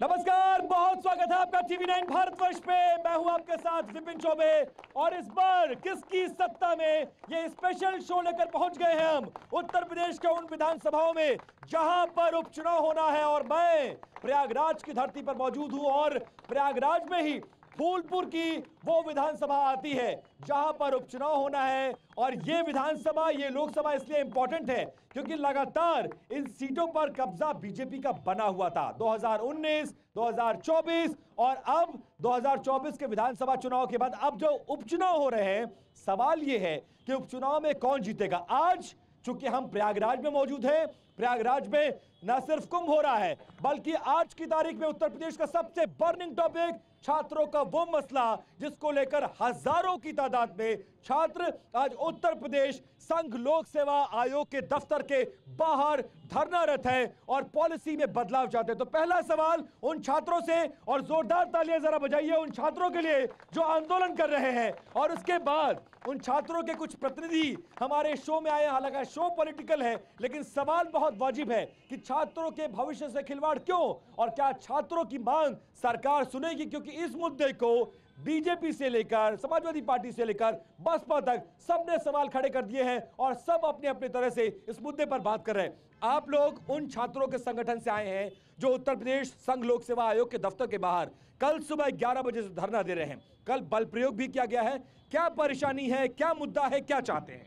नमस्कार, बहुत स्वागत है आपका टीवी 9 भारतवर्ष पे। मैं हूं आपके साथ विपिन चौबे और इस बार किसकी सत्ता में ये स्पेशल शो लेकर पहुंच गए हैं हम उत्तर प्रदेश के उन विधानसभाओं में जहां पर उपचुनाव होना है। और मैं प्रयागराज की धरती पर मौजूद हूं और प्रयागराज में ही फूलपुर की वो विधानसभा आती है जहां पर उपचुनाव होना है। और ये विधानसभा, ये लोकसभा इसलिए इंपॉर्टेंट है क्योंकि लगातार इन सीटों पर कब्जा बीजेपी का बना हुआ था। 2019, 2024 और अब 2024 के विधानसभा चुनाव के बाद अब जो उपचुनाव हो रहे हैं, सवाल ये है कि उपचुनाव में कौन जीतेगा। आज चूंकि हम प्रयागराज में मौजूद हैं, प्रयागराज में न सिर्फ कुंभ हो रहा है बल्कि आज की तारीख में उत्तर प्रदेश का सबसे बर्निंग टॉपिक छात्रों का वो मसला जिसको लेकर हजारों की तादाद में छात्र आज उत्तर प्रदेश संघ लोक सेवा आयोग के दफ्तर के बाहर धरनारत है और पॉलिसी में बदलाव चाहते हैं। तो पहला सवाल उन छात्रों से, और जोरदार तालियां जरा बजाइए उन छात्रों के लिए जो आंदोलन कर रहे हैं। और उसके बाद उन छात्रों के कुछ प्रतिनिधि हमारे शो में आए। हालांकि शो पॉलिटिकल है लेकिन सवाल बहुत वाजिब है कि छात्रों के भविष्य से खिलवाड़ क्यों, और क्या छात्रों की मांग सरकार सुनेगी, क्योंकि इस मुद्दे को बीजेपी से लेकर समाजवादी पार्टी से लेकर बसपा तक सबने सवाल खड़े कर दिए हैं और सब अपने अपने तरह से इस मुद्दे पर बात कर रहे हैं। आप लोग उन छात्रों के संगठन से आए हैं जो उत्तर प्रदेश संघ लोक सेवा आयोग के दफ्तर के बाहर कल सुबह 11 बजे से धरना दे रहे हैं। कल बल प्रयोग भी किया गया है। क्या परेशानी है, क्या मुद्दा है, क्या चाहते हैं?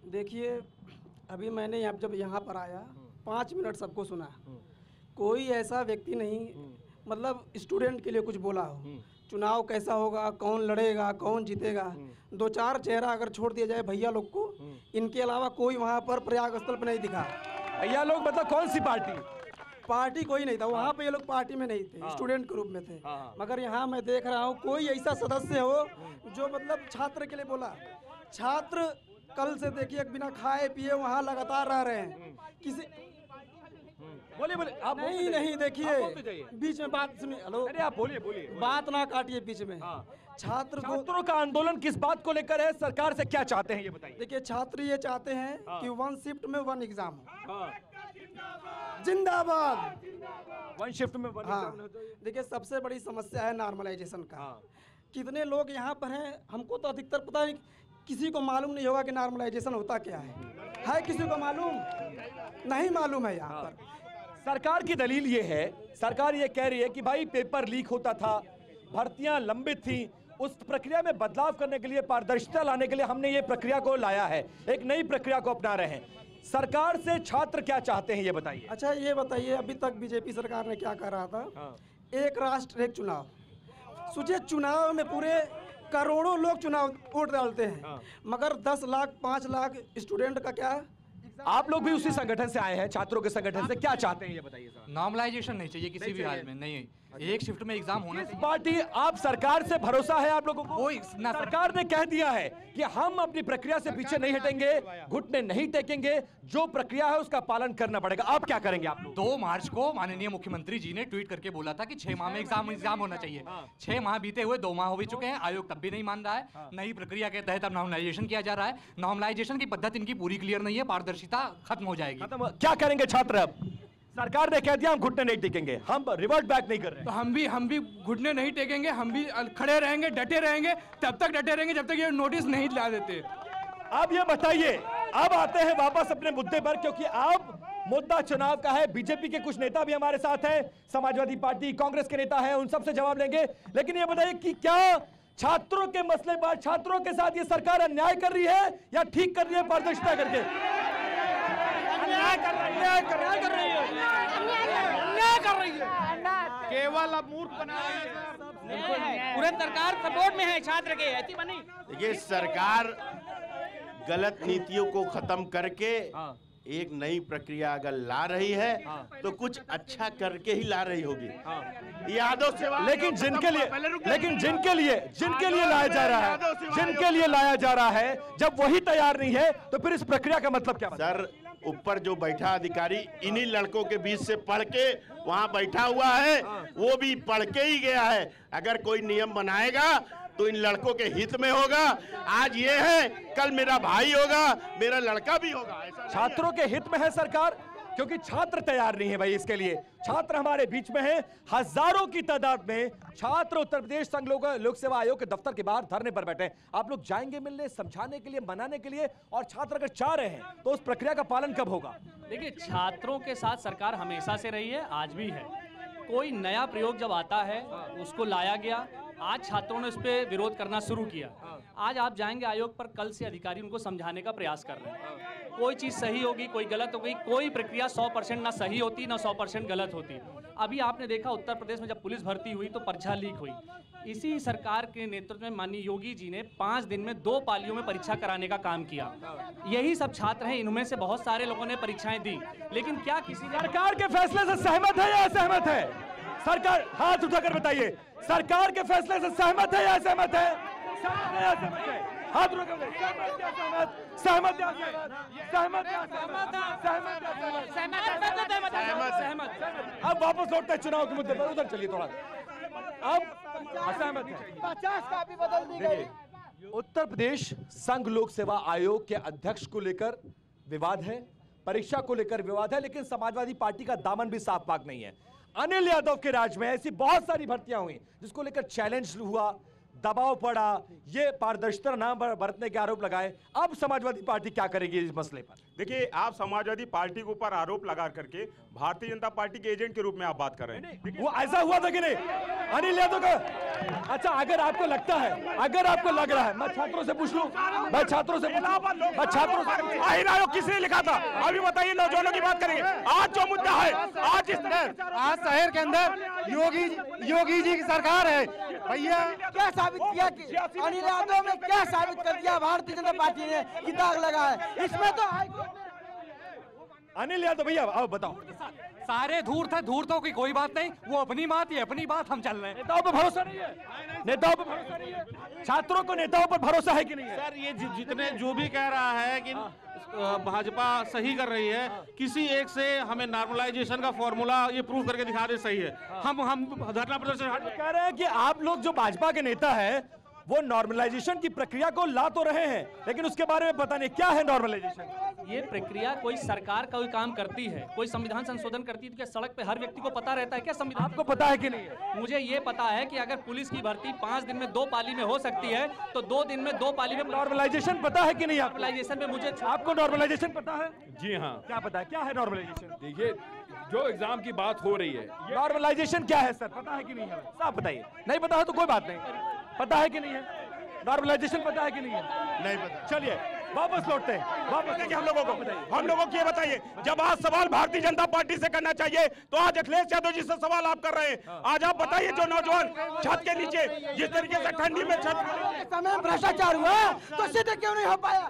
देखिए, अभी मैंने जब यहाँ पर आया 5 मिनट सबको सुना। कोई ऐसा व्यक्ति नहीं मतलब स्टूडेंट के लिए कुछ बोला हो। चुनाव कैसा होगा, कौन लड़ेगा, कौन जीतेगा, 2-4 चेहरा अगर छोड़ दिया जाए भैया लोग को, इनके अलावा कोई वहाँ पर प्रयाग स्थल पर नहीं दिखा। भैया लोग मतलब कौन सी पार्टी कोई नहीं था वहाँ पे। ये लोग पार्टी में नहीं थे, स्टूडेंट के रूप में थे। मगर यहाँ मैं देख रहा हूँ कोई ऐसा सदस्य हो जो मतलब छात्र के लिए बोला। छात्र कल से देखिए बिना खाए पिए वहाँ लगातार रह रहे हैं। किसी बोलिए आप नहीं देखिए बीच में बात सुनिए। हेलो, अरे आप बोलिए बात ना काटिए बीच में। छात्रों का आंदोलन किस बात को लेकर है, सरकार से क्या चाहते हैं ये बताइए। देखिए, छात्र ये चाहते हैं कि 1 शिफ्ट में 1 एग्जाम हो। जिंदाबाद। 1 शिफ्ट में 1 एग्जाम हो। देखिए, सबसे बड़ी समस्या है नॉर्मलाइजेशन का। कितने लोग यहाँ पर हैं हमको तो अधिकतर पता नहीं, किसी को मालूम नहीं होगा कि नॉर्मलाइजेशन होता क्या है किसी को मालूम नहीं मालूम है। यहाँ पर सरकार की दलील ये है, सरकार ये कह रही है कि भाई पेपर लीक होता था, भर्तियां लंबित थी, उस प्रक्रिया में बदलाव करने के लिए, पारदर्शिता लाने के लिए हमने ये प्रक्रिया को लाया है, एक नई प्रक्रिया को अपना रहे हैं। सरकार से छात्र क्या चाहते हैं ये बताइए। अच्छा, ये बताइए, अभी तक बीजेपी सरकार ने क्या कर रहा था? एक राष्ट्र एक चुनाव। सोचिए, चुनाव में पूरे करोड़ों लोग चुनाव वोट डालते हैं, मगर 10 लाख 5 लाख स्टूडेंट का क्या? आप लोग भी उसी संगठन से आए हैं, छात्रों के संगठन से, क्या चाहते हैं ये बताइए सर। नॉर्मलाइजेशन नहीं चाहिए किसी भी हाल में, नहीं। एक शिफ्ट में एग्जाम होना चाहिए। पार्टी, आप सरकार से भरोसा है आप लोगों को? सरकार ने कह दिया है कि हम अपनी प्रक्रिया से पीछे नहीं हटेंगे, घुटने नहीं टेकेंगे, जो प्रक्रिया है उसका पालन करना पड़ेगा। आप क्या करेंगे? आप लोग 2 मार्च को माननीय मुख्यमंत्री जी ने ट्वीट करके बोला था कि 6 माह में एग्जाम होना चाहिए। 6 माह बीते हुए 2 माह हो भी चुके हैं, आयोग तब भी नहीं मान रहा है। नई प्रक्रिया के तहत अब नॉर्मलाइजेशन किया जा रहा है। नॉर्मलाइजेशन की पद्धति इनकी पूरी क्लियर नहीं है, पारदर्शिता खत्म हो जाएगी। क्या करेंगे छात्र? अब सरकार ने कह दिया हम घुटने नहीं टेकेंगे, हम रिवर्ट बैक नहीं कर रहे। तो हम भी घुटने नहीं टेकेंगे, हम भी खड़े रहेंगे, डटे रहेंगे, तब तक डटे रहेंगे जब तक ये नोटिस नहीं ला देते। अब ये बताइए, अब आते हैं वापस अपने मुद्दे पर, क्योंकि अब मुद्दा चुनाव का है। बीजेपी के कुछ नेता भी हमारे साथ हैं, समाजवादी पार्टी, कांग्रेस के नेता हैं, उन सबसे जवाब लेंगे। लेकिन ये बताइए कि क्या छात्रों के मसले पर, छात्रों के साथ ये सरकार अन्याय कर रही है या ठीक कर रही है पारदर्शिता करके? अन्याय कर रही है, केवल अब मूर्ख बना रही है। पूरे सरकार सपोर्ट में है छात्र के, ऐसी बनी। देखिए, सरकार गलत नीतियों को खत्म करके एक नई प्रक्रिया अगर ला रही है तो कुछ अच्छा करके ही ला रही होगी। यादव सेवा, लेकिन जिनके लिए लाया जा रहा है, जिनके लिए लाया जा रहा है, जब वही तैयार नहीं है तो फिर इस प्रक्रिया का मतलब क्या? सर, ऊपर जो बैठा अधिकारी इन्हीं लड़कों के बीच से पढ़ के वहां बैठा हुआ है, वो भी पढ़ के ही गया है। अगर कोई नियम बनाएगा तो इन लड़कों के हित में होगा। आज ये है, कल मेरा भाई होगा, मेरा लड़का भी होगा। छात्रों के हित में है सरकार, क्योंकि छात्र तैयार नहीं है भाई इसके लिए। छात्र हमारे बीच में हैं, हजारों की तादाद में छात्र उत्तर प्रदेश संघ लोक सेवा आयोग के दफ्तर के बाहर धरने पर बैठे हैं। आप लोग जाएंगे मिलने, समझाने के लिए, मनाने के लिए, और छात्र अगर चाह रहे हैं तो उस प्रक्रिया का पालन कब होगा? देखिए, छात्रों के साथ सरकार हमेशा से रही है, आज भी है। कोई नया प्रयोग जब आता है उसको लाया गया, आज छात्रों ने उस पर विरोध करना शुरू किया। आज आप जाएंगे आयोग पर, कल से अधिकारी उनको समझाने का प्रयास कर रहे हैं। कोई चीज़ सही होगी, कोई गलत होगी, कोई प्रक्रिया 100% ना सही होती ना 100% गलत होती। अभी आपने देखा उत्तर प्रदेश में जब पुलिस भर्ती हुई तो परीक्षा लीक हुई। इसी सरकार के नेतृत्व में माननीय योगी जी ने 5 दिन में 2 पालियों में परीक्षा कराने का काम किया। यही सब छात्र हैं, इनमें से बहुत सारे लोगों ने परीक्षाएं दी, लेकिन क्या किसी सरकार के फैसले से सहमत है या असहमत है? सरकार हाथ उठाकर बताइए, सरकार के फैसले से सहमत है या असहमत है? हाथ उठाकर सहमत या सहमत? अब वापस लौटते हैं चुनाव के मुद्दे पर, उधर चलिए थोड़ा। अब असहमत है, 50 कापी बदल दी गई। उत्तर प्रदेश संघ लोक सेवा आयोग के अध्यक्ष को लेकर विवाद है, परीक्षा को लेकर विवाद है, लेकिन समाजवादी पार्टी का दामन भी साफ पाक नहीं है। अनिल यादव के राज में ऐसी बहुत सारी भर्तियां हुई जिसको लेकर चैलेंज हुआ, दबाव पड़ा, ये पारदर्शिता ना बरतने के आरोप लगाए। अब समाजवादी पार्टी क्या करेगी इस मसले पर? देखिए, आप समाजवादी पार्टी के ऊपर आरोप लगा करके भारतीय जनता पार्टी के एजेंट के रूप में आप बात कर रहे हैं। वो ऐसा हुआ था कि नहीं अनिल यादव का? अच्छा, अगर आपको लगता है, अगर आपको लग रहा है, मैं छात्रों से पूछ लूं, मैं छात्रों से आहिर आयोग किसने लिखा था अभी बताइए, नौजवानों की बात करेंगे। आज जो मुद्दा है, आज शहर के अंदर योगी जी की सरकार है भैया। क्या साबित किया कि अनिल यादव ने क्या साबित कर दिया भारतीय जनता पार्टी ने कि दाग लगा है इसमें? तो अनिल यादव भैया अब बताओ। सारे धूर्त है, धूर्तों की कोई बात नहीं, वो अपनी बात, ये अपनी बात, हम चल रहे हैं। नेताओं पर भरोसा नहीं है, नेताओं पर भरोसा नहीं है। छात्रों को नेताओं पर भरोसा है कि नहीं है? सर, ये जितने जो भी कह रहा है कि भाजपा सही कर रही है, किसी एक से हमें नॉर्मलाइजेशन का फॉर्मूला ये प्रूव करके दिखा दे सही है। हम धरना प्रदर्शन कह रहे हैं कि आप लोग जो भाजपा के नेता है वो नॉर्मलाइजेशन की प्रक्रिया को ला तो रहे हैं, लेकिन उसके बारे में पता नहीं क्या है नॉर्मलाइजेशन। ये प्रक्रिया कोई सरकार का कोई काम करती है, कोई संविधान संशोधन करती है, तो क्या सड़क पे हर व्यक्ति को पता रहता है क्या संविधान? आपको पता है कि नहीं है? मुझे ये पता है कि अगर पुलिस की भर्ती 5 दिन में 2 पाली में हो सकती है तो 2 दिन में 2 पाली में। नॉर्मलाइजेशन पता है कि नहीं? नॉर्मलाइजेशन में मुझे, आपको नॉर्मलाइजेशन पता है? जी हाँ। क्या पता है, क्या है नॉर्मलाइजेशन? देखिए, जो एग्जाम की बात हो रही है, नॉर्मलाइजेशन क्या है सर, पता है कि नहीं है? साफ बताइए। नहीं पता है तो कोई बात नहीं, पता है कि नहीं है? नॉर्मलाइजेशन पता है कि नहीं है? नहीं पता। चलिए वापस लौटते हैं, वापस देखिए, हम लोगों को ये बताइए, जब आज सवाल भारतीय जनता पार्टी से करना चाहिए तो आज अखिलेश यादव जी से सवाल आप कर रहे हैं। आज आप बताइए, जो नौजवान छत के नीचे जिस तरीके से ठंडी में समय भ्रष्टाचार हुआ तो सीधे क्यों नहीं हो पाया?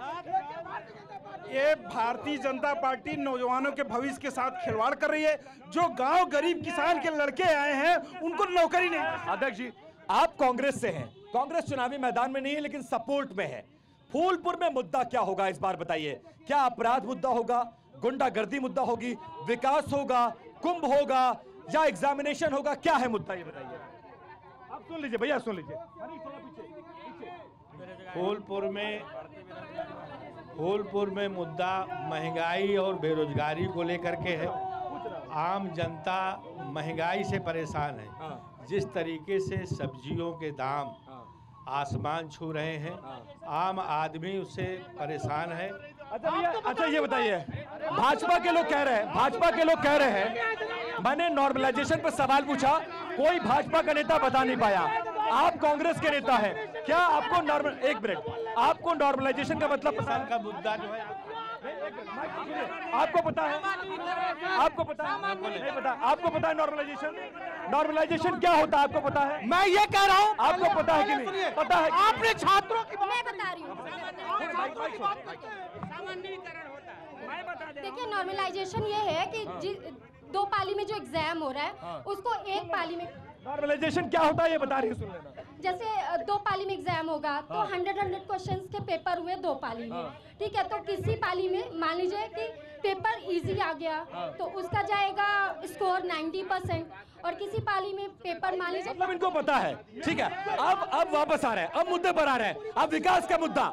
ये भारतीय जनता पार्टी नौजवानों के भविष्य के साथ खिलवाड़ कर रही है। जो गांव गरीब किसान के लड़के आए हैं उनको नौकरी नहीं। अध्यक्ष जी, आप कांग्रेस से हैं, कांग्रेस चुनावी मैदान में नहीं है लेकिन सपोर्ट में है। फूलपुर में मुद्दा क्या होगा इस बार बताइए? क्या अपराध मुद्दा होगा, गुंडागर्दी मुद्दा होगी, विकास होगा, कुंभ होगा या एग्जामिनेशन होगा? क्या है मुद्दा ये बताइए? आप सुन लीजिए भैया, सुन लीजिए। फूलपुर में मुद्दा महंगाई और बेरोजगारी को लेकर के है। आम जनता महंगाई से परेशान है। जिस तरीके से सब्जियों के दाम आसमान छू रहे हैं, आम आदमी उससे परेशान है। अच्छा भैया, अच्छा ये बताइए, भाजपा के लोग कह रहे हैं, मैंने नॉर्मलाइजेशन पर सवाल पूछा, कोई भाजपा का नेता बता नहीं पाया। आप कांग्रेस के नेता हैं, क्या आपको आपको नॉर्मलाइजेशन का मतलब पता है? का मुद्दा जो है आपको पता है? आपको पता है? नहीं पता? आपको पता है नॉर्मलाइजेशन क्या होता है? आपको पता है? मैं ये कह रहा हूँ, आपको पता है कि नहीं? पता है? आपने छात्रों की मैं बता रही हूँ। देखिए, नॉर्मलाइजेशन ये है कि 2 पाली में जो एग्जाम हो रहा है उसको 1 पाली में। नॉर्मलाइजेशन क्या होता है ये बता रही हूँ, सुन लेना। जैसे 2 पाली में एग्जाम होगा तो 100 क्वेश्चंस के पेपर हुए 2 पाली में, ठीक है? तो किसी पाली में मान लीजिए कि पेपर इजी आ गया तो उसका जाएगा स्कोर 90%, और किसी पाली में पेपर मान लीजिए, मतलब इनको पता है, ठीक है? अब वापस आ रहे हैं, अब मुद्दे पर आ रहे हैं। अब विकास का मुद्दा,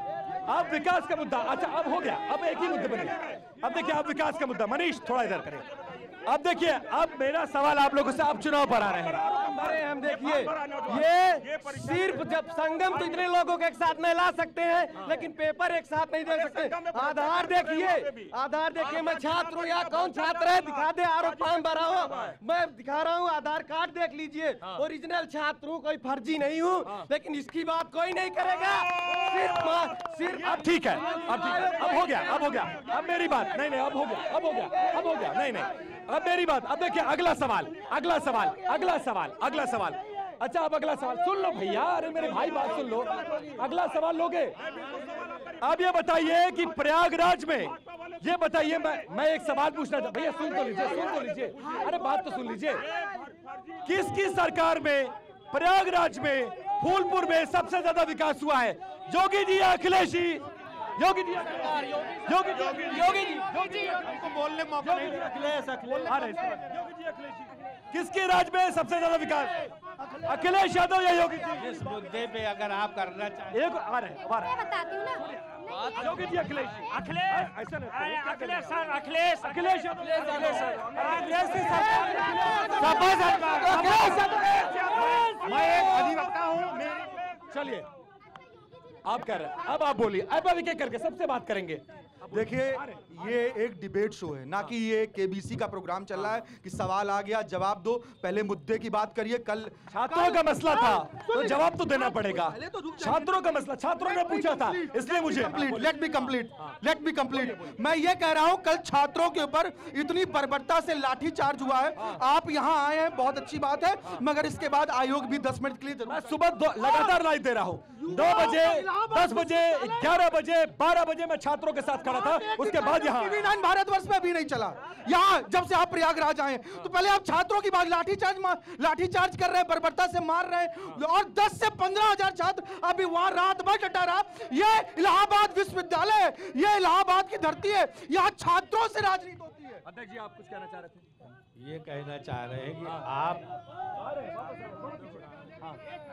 अब विकास का मुद्दा, अच्छा अब हो गया, अब एक ही मुद्दे पर नहीं। अब देखिए अब विकास का मुद्दा, मनीष थोड़ा इधर करें। अब देखिए अब मेरा सवाल आप लोगों से, आप चुनाव पर आ रहे हैं। अरे हम देखिए ये सिर्फ जब संगम तो इतने लोगों के एक साथ नहीं ला सकते हैं, लेकिन पेपर एक साथ नहीं दे सकते। आधार देखिए, आधार देखिए, मैं छात्र हूँ, यहाँ कौन छात्र है दिखा दे, आरोप फॉर्म भरा हो, मैं दिखा रहा हूँ, आधार कार्ड देख लीजिए, ओरिजिनल छात्र हूँ, कोई फर्जी नहीं हूँ, लेकिन इसकी बात कोई नहीं करेगा। सिर्फ अब ठीक है, अब ठीक है, अब हो गया, अब हो गया, अब मेरी बात, नहीं नहीं अब हो गया, अब हो गया, अब हो गया, नहीं नहीं अब मेरी बात। अब देखिए अगला सवाल, अगला सवाल, अगला सवाल, अगला सवाल। अच्छा अब अगला सवाल सुन लो भैया, अरे मेरे भाई बात सुन लो, अगला सवाल लोगे। अब ये बताइए कि प्रयागराज में, ये बताइए, मैं एक सवाल पूछना चाहता, भैया सुन तो लीजिए, सुन तो लीजिए, अरे बात तो सुन लीजिए। किसकी सरकार में प्रयागराज में, फूलपुर में सबसे ज्यादा विकास हुआ है? योगी जी या अखिलेश जी? योगी जी, योगी जी, योगी जी, हमको बोलने मौका नहीं। अखिलेश, अखिलेश, किसके राज में सबसे ज्यादा विकास? अखिलेश यादव या योगी जी? इस मुद्दे पे अगर आप करना चाहें, एक आ रहे हैं, बताती हूँ ना, योगी जी, अखिलेश, अखिलेश, ऐसा नहीं, अखिलेश सर, अखिलेश, अखिलेश, मैं एक अधिवक्ता हूँ। चलिए आप कह रहे हैं, अब आप बोलिए, अब एक एक करके सबसे बात करेंगे। देखिए ये एक डिबेट शो है, ना कि ये केबीसी का प्रोग्राम चल रहा है कि सवाल आ गया जवाब दो, पहले मुद्दे की बात करिए। कल छात्रों का मसला था तो जवाब तो देना पड़ेगा। छात्रों का मसला, छात्रों ने पूछा था, इसलिए मुझे लेट बी कंप्लीट। मैं ये कह रहा हूँ कल छात्रों के ऊपर इतनी बर्बरता से लाठीचार्ज हुआ है, आप यहाँ आए हैं बहुत अच्छी बात है, मगर इसके बाद आयोग भी 10 मिनट के लिए मैं सुबह लगातार लाइव दे रहा हूँ, 2 बजे, 10 बजे, 11 बजे, 12 बजे मैं छात्रों के साथ खड़ा था, उसके बाद यहाँ टीवी9 भारतवर्ष में भी नहीं चला। यहाँ जब से आप प्रयागराज आए तो पहले आप छात्रों की बात, लाठीचार्ज कर रहे हैं, बर्बरता से मार रहे हैं, और 10 से 15 हजार छात्र अभी वहां रात भर डटा रहा। ये इलाहाबाद विश्वविद्यालय है, ये इलाहाबाद की धरती है, यहाँ छात्रों से राजनीति होती है। अध्यक्ष जी आप कुछ कहना चाह रहे थे? ये कहना चाह रहे हैं कि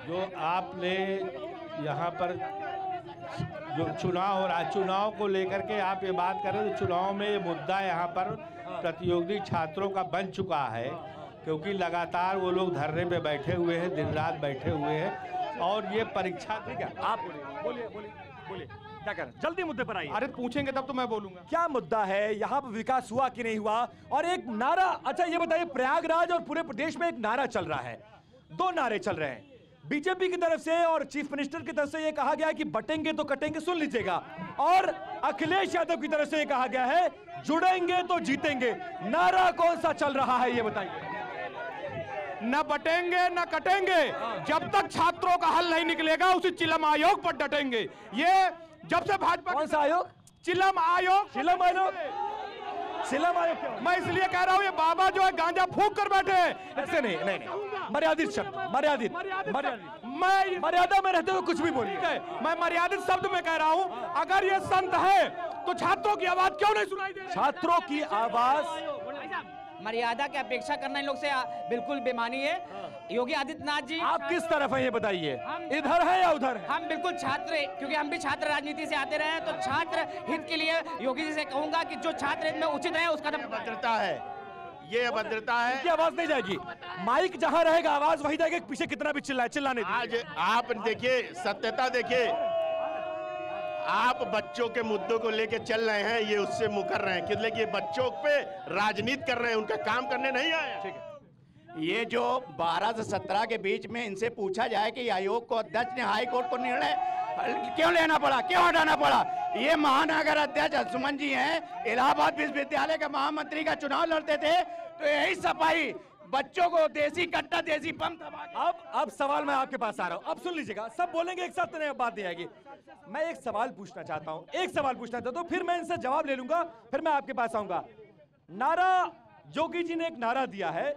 जो आपने यहाँ पर जो चुनाव हो रहा, चुनाव को लेकर के आप ये बात कर रहे हैं, तो चुनाव में ये मुद्दा यहाँ पर प्रतियोगी छात्रों का बन चुका है, क्योंकि लगातार वो लोग धरने पे बैठे हुए हैं, दिन रात बैठे हुए हैं, और ये परीक्षा। ठीक है, आप बोलिए, बोलिए क्या कर रहे हैं? जल्दी मुद्दे पर आइए। अरे पूछेंगे तब तो मैं बोलूंगा। क्या मुद्दा है यहाँ पर, विकास हुआ कि नहीं हुआ? और एक नारा, अच्छा ये बताइए, प्रयागराज और पूरे प्रदेश में एक नारा चल रहा है, 2 नारे चल रहे हैं, बीजेपी की तरफ से और चीफ मिनिस्टर की तरफ से ये कहा गया है कि बटेंगे तो कटेंगे, सुन लीजिएगा, और अखिलेश यादव की तरफ से ये कहा गया है जुड़ेंगे तो जीतेंगे। नारा कौन सा चल रहा है ये बताइए? न बटेंगे न कटेंगे, जब तक छात्रों का हल नहीं निकलेगा उसी चिलम आयोग पर डटेंगे। ये जब से भाजपा, कौन सा आयोग? चिलम आयोग। चिलम आयोग, चिलम आयोग क्यों? मैं इसलिए कह रहा हूँ, ये बाबा जो है गांजा फूंक कर बैठे हैं। ऐसे नहीं, मर्यादित शब्द, मर्यादित, मैं मर्यादा में रहते हुए कुछ भी बोलिए। मैं मर्यादित शब्द में कह रहा हूँ, अगर ये संत है तो छात्रों की आवाज क्यों नहीं सुनाई दे रही? छात्रों की आवाज, मर्यादा की अपेक्षा करना इन लोग से बिल्कुल बेमानी है। योगी आदित्यनाथ जी, आप किस तरफ हैं ये बताइए, इधर है या उधर है? हम बिल्कुल छात्र, क्योंकि हम भी छात्र राजनीति से आते रहे हैं, तो छात्र हित के लिए योगी जी से कहूंगा कि जो छात्र हित में उचित है उसका अभद्रता है, ये अभद्रता है। इनकी आवाज नहीं जाएगी, माइक जहां रहेगा आवाज वही जाएगी, पीछे कितना भी चिल्लाने। आज आप देखिए, सत्यता देखिए, आप बच्चों के मुद्दों को लेके चल रहे हैं, ये उससे मुकर रहे हैं, इसलिए ये बच्चों पे राजनीति कर रहे हैं, उनका काम करने नहीं आए। ठीक है, ये जो 12 से 17 के बीच में इनसे पूछा जाए कि आयोग को अध्यक्ष ने हाई कोर्ट को निर्णय क्यों लेना पड़ा, क्यों हटाना पड़ा? ये महानगर अध्यक्ष अंशुमन जी हैं, इलाहाबाद विश्वविद्यालय के महामंत्री का चुनाव लड़ते थे, तो यही सफाई बच्चों को देसी कट्टा, देसी पंप। अब सवाल मैं आपके पास आ रहा हूँ, अब सुन लीजिएगा, सब बोलेंगे एक साथ तो नहीं बात नहीं आएगी। मैं एक सवाल पूछना चाहता हूँ, तो फिर मैं इनसे जवाब ले लूंगा, फिर मैं आपके पास आऊंगा। नारा योगी जी ने एक नारा दिया है,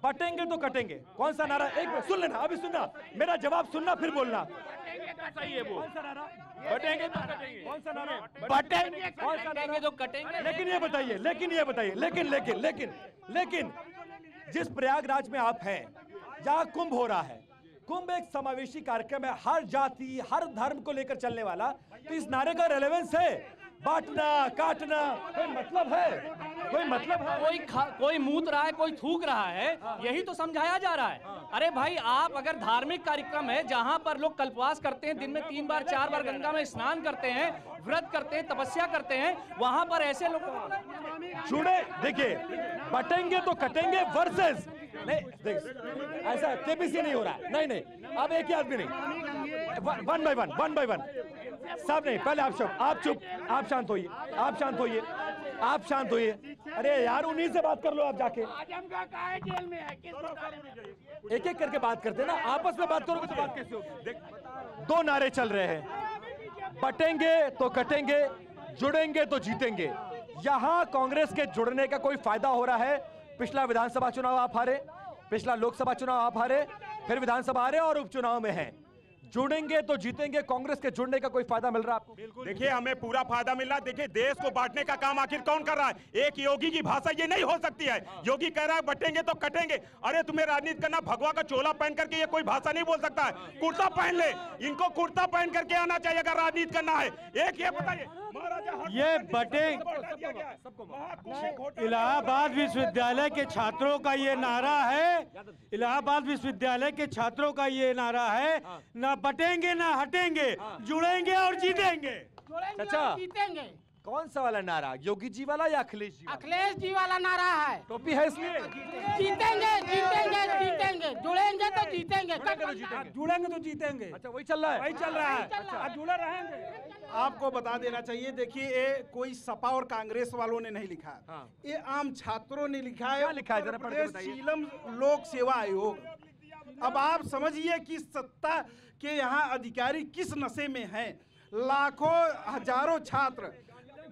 बटेंगे तो कटेंगे, कौन सा नारा? एक मिनट सुन लेना, अभी सुनना, मेरा जवाब सुनना फिर बोलना। सही है वो, कौन सा नारा? बटेंगे तो कटेंगे। कौन सा नारा? बटेंगे, कौन सा नारा? तो कटेंगे। लेकिन ये बताइए, लेकिन जिस प्रयागराज में आप हैं, जहाँ कुंभ हो रहा है, कुंभ एक समावेशी कार्यक्रम है, हर जाति हर धर्म को लेकर चलने वाला, तो इस नारे का रेलेवेंस है। बांटना काटना कोई मतलब है? कोई मतलब है? कोई मूत रहा है, कोई थूक रहा है, यही तो समझाया जा रहा है। अरे भाई, आप अगर धार्मिक कार्यक्रम है जहां पर लोग कल्पवास करते हैं, दिन में 3 बार 4 बार गंगा में स्नान करते हैं, व्रत करते हैं, तपस्या करते हैं, वहां पर ऐसे लोग जुड़े। देखिए, बटेंगे तो कटेंगे वर्सेस नहीं, ऐसा केबीसी नहीं हो रहा है। नहीं, अब एक ही आदमी नहीं, वन बाय वन सब नहीं। पहले आप चुप, आप शांत होइए, आप शांत होइए। अरे यार, उन्हीं से बात कर लो आप जाके। जेल में है, एक एक करके बात करते हैं ना, आपस में बात करोगे तो बात कैसे होगी? 2 नारे चल रहे हैं, बटेंगे तो कटेंगे, जुड़ेंगे तो जीतेंगे। यहां कांग्रेस के जुड़ने का कोई फायदा हो रहा है? पिछला विधानसभा चुनाव आप हारे, पिछला लोकसभा चुनाव आप हारे, फिर विधानसभा हारे और उपचुनाव में हैं। जुड़ेंगे तो जीतेंगे, कांग्रेस के जुड़ने का कोई फायदा मिल रहा है आपको? देखिए, हमें पूरा फायदा मिल रहा है। देखिए, देश को बांटने का काम आखिर कौन कर रहा है? एक योगी की भाषा ये नहीं हो सकती है। योगी कह रहा है बटेंगे तो कटेंगे। अरे तुम्हें राजनीति करना, भगवा का चोला पहन करके ये कोई भाषा नहीं बोल सकता है। कुर्ता पहन ले, इनको कुर्ता पहन करके आना चाहिए अगर राजनीति करना है। एक ये बताइए, ये बटेंगे, इलाहाबाद विश्वविद्यालय के छात्रों का ये नारा है, इलाहाबाद विश्वविद्यालय के छात्रों का ये नारा है, ना बटेंगे ना हटेंगे, जुड़ेंगे और जीतेंगे। चाचा, जीतेंगे। कौन सा वाला नारा, योगी जी वाला या अखिलेश जी? अखिलेश जी वाला नारा है। टोपी है इसलिए? जीतेंगे, जुड़ेंगे तो जीतेंगे, जुड़ेंगे तो जीतेंगे। अच्छा, वही चल रहा है, वही चल रहा है, जुड़े रहेंगे। आपको बता देना चाहिए, देखिए, ये कोई सपा और कांग्रेस वालों ने नहीं लिखा, ये आम छात्रों ने लिखा है। क्या लिखा है जरा पढ़ के बताइए। शीलम लोक सेवा आयोग। अब आप समझिए कि सत्ता के यहाँ अधिकारी किस नशे में हैं। लाखों हजारों छात्र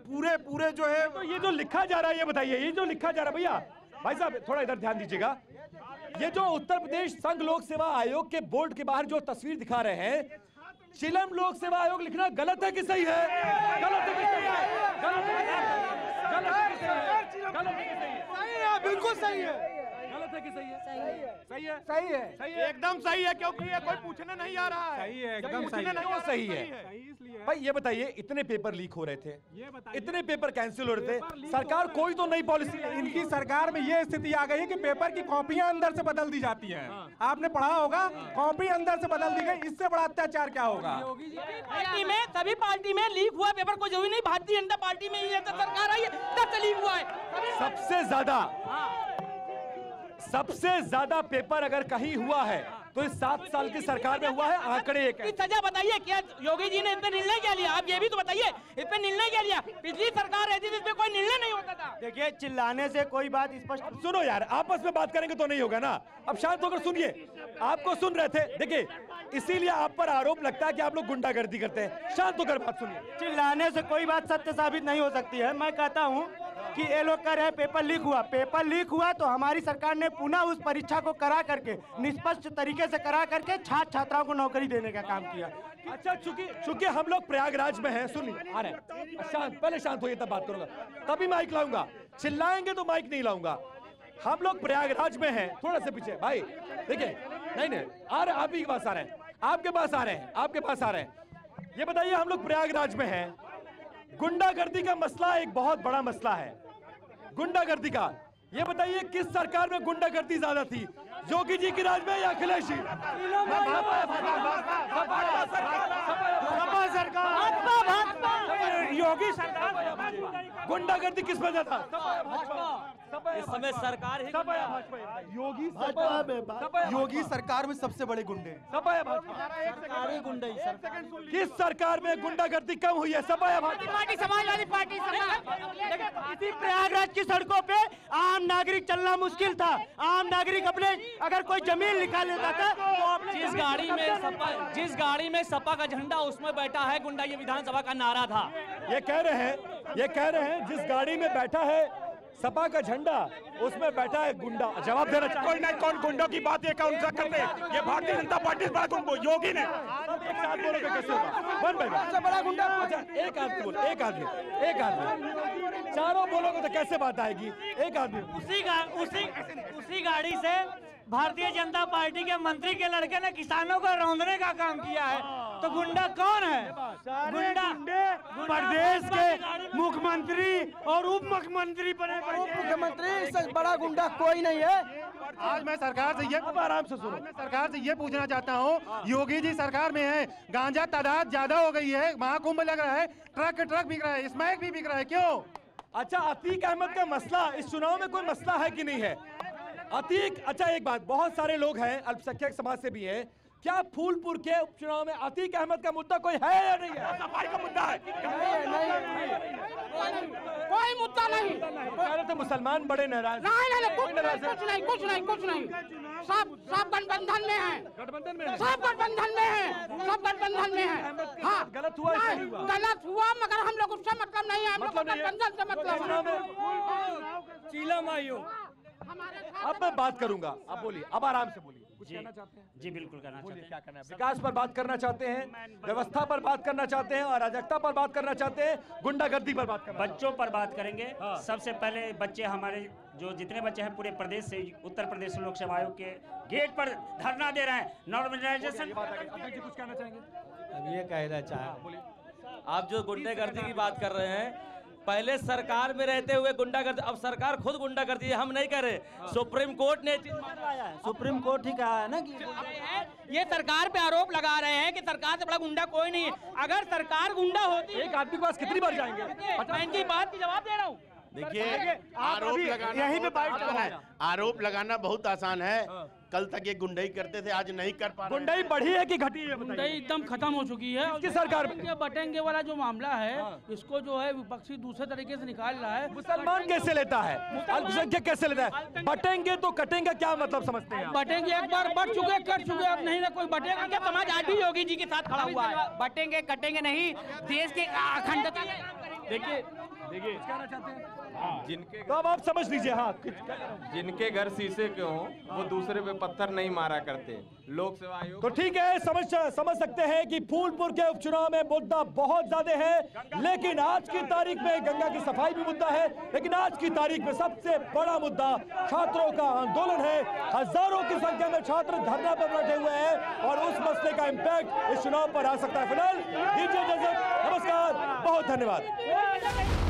पूरे जो है, तो ये जो लिखा जा रहा है, ये बताइए, ये जो लिखा जा रहा है, भैया भाई साहब थोड़ा इधर ध्यान दीजिएगा। ये जो उत्तर प्रदेश संघ लोक सेवा आयोग के बोर्ड के बाहर जो तस्वीर दिखा रहे हैं, चिलम लोक सेवा आयोग लिखना गलत है कि सही है? गलत है कि सही है? गलत है कि सही है? गलत है कि सही है? गलत है कि सही है? सही है, बिल्कुल सही है। गलत है कि सही है? सही है, सही है, सही है, सही है, एकदम सही है, क्योंकि ये कोई पूछने नहीं आ रहा है। सही है, एकदम सही है, सही है। भाई ये बताइए, इतने पेपर लीक हो रहे थे, इतने पेपर कैंसिल हो रहे थे, सरकार कोई तो नई पॉलिसी। इनकी सरकार में ये स्थिति आ गई है कि पेपर की कॉपियां अंदर से बदल दी जाती हैं। आपने पढ़ा होगा, कॉपी अंदर से बदल दी गई, इससे बड़ा अत्याचार क्या होगा? पार्टी में, सभी पार्टी में लीक हुआ पेपर, कोई जरूरी नहीं भारतीय जनता पार्टी में ये सरकार आई है तब से लीक हुआ है। सबसे ज्यादा पेपर अगर कहीं हुआ है तो इस 7 साल की सरकार में हुआ है। आंकड़े एक है। सजा बताइए, क्या योगी जी ने इस पे निर्णय क्या लिया? आप ये भी तो बताइए, इस पे निर्णय क्या लिया? पिछली सरकार रहती थी, इस पे कोई निर्णय नहीं होता था। देखिए, चिल्लाने से कोई बात स्पष्ट। सुनो यार, आपस में बात करेंगे तो नहीं होगा ना। अब शांत होकर सुनिए, आपको सुन रहे थे। देखिए, इसीलिए आप पर आरोप लगता है कि आप लोग गुंडागर्दी करते हैं। शांत होकर बात सुनिए। चिल्लाने से कोई बात सत्य साबित नहीं हो सकती है। मैं कहता हूँ कि ये लोग कह रहे हैं पेपर लीक हुआ तो हमारी सरकार ने पुनः उस परीक्षा को करा करके, निष्पक्ष तरीके से करा करके छात्र छात्राओं को नौकरी देने का काम किया। अच्छा, चूंकि हम लोग प्रयागराज में हैं, सुनिए, आ रहे हैं, शांत, पहले शांत होइए तब बात करूंगा, तभी माइक लाऊंगा। चिल्लाएंगे तो माइक नहीं लाऊंगा। हम लोग प्रयागराज में हैं, थोड़ा सा पीछे भाई। देखिए, नहीं आ रहे, आप ही के पास आ रहे हैं, आपके पास आ रहे हैं। ये बताइए, हम लोग प्रयागराज में हैं, गुंडागर्दी का मसला एक बहुत बड़ा मसला है। गुंडागर्दी का ये बताइए, किस सरकार में गुंडागर्दी ज्यादा थी, योगी जी की राज में या अखिलेश जी? योगी सरकार। गुंडागर्दी किस वजह था? इस समय सरकार ही योगी सरकार में सबसे बड़े गुंडे। सरकारी गुंडे। किस सरकार में गुंडागर्दी कम हुई है? Party, Samajwadi party. इसी प्रयागराज की सड़कों पे आम नागरिक चलना मुश्किल था। आम नागरिक अपने अगर कोई जमीन लिखा लेता था तो जिस गाड़ी में सपा का झंडा, उसमें बैठा है गुंडा, ये विधानसभा का नारा था। ये कह रहे हैं जिस गाड़ी में बैठा है सपा का झंडा, उसमें बैठा है गुंडा। जवाब देना चाहिए। कोई नहीं, कौन गुंडों की बात ये कौन सा करते हैं? ये भारतीय जनता पार्टी योगी ने। एक साथ बोलोगे कैसे होगा? One by one. बड़ा गुंडा। अच्छा, एक आदमी बोलो, एक आदमी। चारों बोलोगे तो कैसे बात आएगी? एक आदमी। उसी गाड़ी से भारतीय जनता पार्टी के मंत्री के लड़के ने किसानों को रौंदने का काम किया है, तो गुंडा कौन है? गुंडा प्रदेश के मुख्यमंत्री और उप मुख्यमंत्री बने। उप मुख्यमंत्री से बड़ा गुंडा कोई नहीं है। आज मैं सरकार से ये आराम से सुनो, मैं सरकार से ये पूछना चाहता हूँ, योगी जी सरकार में है, गांजा तादाद ज्यादा हो गई है, महाकुंभ लग रहा है, ट्रक बिक रहा है, स्मैक भी बिक रहा है, क्यों? अच्छा, अतीक अहमद का मसला इस चुनाव में कोई मसला है कि नहीं है? अतीक, अच्छा एक बात, बहुत सारे लोग हैं अल्पसंख्यक समाज से भी है, क्या फूलपुर के उपचुनाव में अतीक अहमद का मुद्दा कोई है या नहीं है? सफाई का मुद्दा है, कोई मुद्दा नहीं। पहले तो मुसलमान बड़े नाराज, कुछ नहीं, सब गठबंधन में है, सब गठबंधन में है, सब गठबंधन में है। हाँ, गलत हुआ, गलत हुआ, मगर हम लोग उससे मतलब नहीं है, हम लोग गठबंधन से मतलब है। चीलम आयो। अब मैं बात करूंगा, अब बोलिए, अब आराम से बोलिए। कुछ कहना चाहते हैं? जी बिल्कुल कहना चाहते हैं। क्या करना है? विकास पर बात करना चाहते हैं, व्यवस्था पर बात करना चाहते हैं, अराजकता पर बात करना चाहते हैं, गुंडागर्दी पर बात करना, बच्चों पर बात करेंगे। सबसे पहले बच्चे हमारे जो जितने बच्चे हैं पूरे प्रदेश से, उत्तर प्रदेश लोक सेवा आयोग के गेट पर धरना दे रहे हैं, नॉर्मलाइजेशन। कुछ कहना चाहेंगे? अब ये कहना चाह, आप जो गुंडागर्दी की बात कर रहे हैं, पहले सरकार में रहते हुए गुंडागर्दी, अब सरकार खुद गुंडागर्दी है, हम नहीं कर रहे। सुप्रीम कोर्ट ने सुप्रीम कोर्ट ही कहा है ना कि ये सरकार पे आरोप लगा रहे हैं कि सरकार से बड़ा गुंडा कोई नहीं है। अगर सरकार गुंडा होती, एक आदमी के पास कितनी बार जाएंगे? मैं इनकी बात की जवाब दे रहा हूँ। देखिए, आरोप लगाना यहीं पे बात है, आरोप लगाना बहुत आसान है। कल तक ये गुंडाई करते थे, आज नहीं कर पा रहे। गुंडाई बढ़ी है कि घटी है? गुंडाई एकदम खत्म हो चुकी है। इसकी सरकार में बटेंगे वाला जो मामला है, इसको जो है विपक्षी दूसरे तरीके से निकाल रहा है। मुसलमान कैसे लेता है, अल्पसंख्यक कैसे लेता है? बटेंगे तो कटेंगे, क्या मतलब समझते हैं? बटेंगे, एक बार बट चुके, कट चुके, अब नहीं ना कोई बटेगा। क्या समाज आज भी योगी जी के साथ खड़ा हुआ है? बटेंगे कटेंगे नहीं, देश के अखंडता। देखिए कहना चाहते हैं जिनके, तो अब आप समझ लीजिए। हाँ, जिनके घर शीशे के हों वो दूसरे पे पत्थर नहीं मारा करते। लोक सेवा आयोग तो ठीक है, समझ सकते हैं कि फूलपुर के उपचुनाव में मुद्दा बहुत ज्यादा है, लेकिन आज की तारीख में गंगा की सफाई भी मुद्दा है, लेकिन आज की तारीख में सबसे बड़ा मुद्दा छात्रों का आंदोलन है। हजारों की संख्या में छात्र धरना पर बैठे हुए हैं और उस मसले का इम्पैक्ट इस चुनाव पर आ सकता है। फिलहाल दीजिए इजाजत, नमस्कार, बहुत धन्यवाद।